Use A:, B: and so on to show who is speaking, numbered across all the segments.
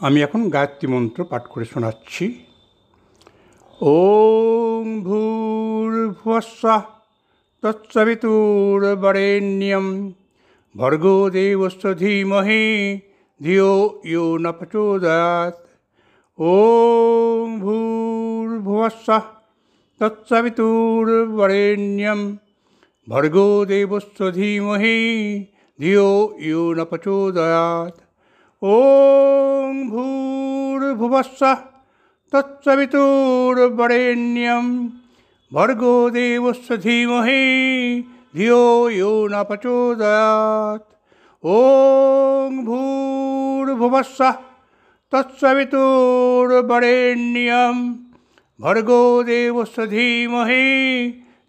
A: আমি এখন গায়ত্রী মন্ত্র পাঠ করে শোনাচ্ছি। ওং ভূর্ভুবস্সুঃ তৎসবিতুর্বরেণ্যং ভর্গো দেবস্য ধীমহি ধিয়ো ইয়ো ন প্রচোদয়াৎ। ওং ভূর্ভুবস্সুঃ তৎসবিতুর্বরেণ্যং ভর্গো দেবস্য ধীমহি ধিয়ো ইয়ো ন প্রচোদয়াৎ। ওং ভূর্ভুবস্সুঃ তৎসবিতুর্বরেণ্যং ভর্গো দেবস্য ধীমহি ধিয়ো ইয়ো ন প্রচোদয়াৎ। ওং ভূর্ভুবস্সুঃ তৎসবিতুর্বরেণ্যং ভর্গো দেবস্য ধীমহি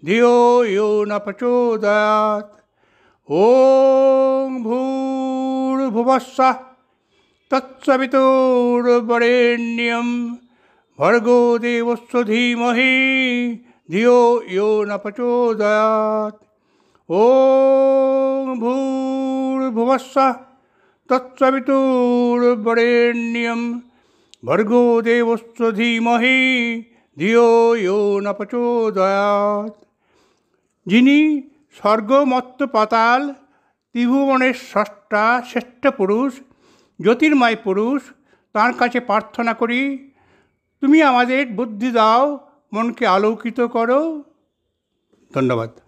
A: ধিয়ো ইয়ো ন প্রচোদয়াৎ। ওং ভূর্ভুবস্সুঃ তৎসবিতুর্বরেণ্যং ভর্গো দেবস্য ধীমহি ধিয়ো ইয়ো ন প্রচোদয়াৎ। ওং ভূর্ভুবস্সুঃ তৎসবিতুর্বরেণ্যং ভর্গো দেবস্য ধীমহি ধিয়ো ইয়ো ন প্রচোদয়াৎ। যিনি স্বর্গ মর্ত্য পাতাল ত্রিভুবনের স্রষ্টা শ্রেষ্ঠ পুরুষ, জ্যোতির্ময় পুরুষ, তাঁর কাছে প্রার্থনা করি, তুমি আমাদের বুদ্ধি দাও, মনকে আলোকিত করো। ধন্যবাদ।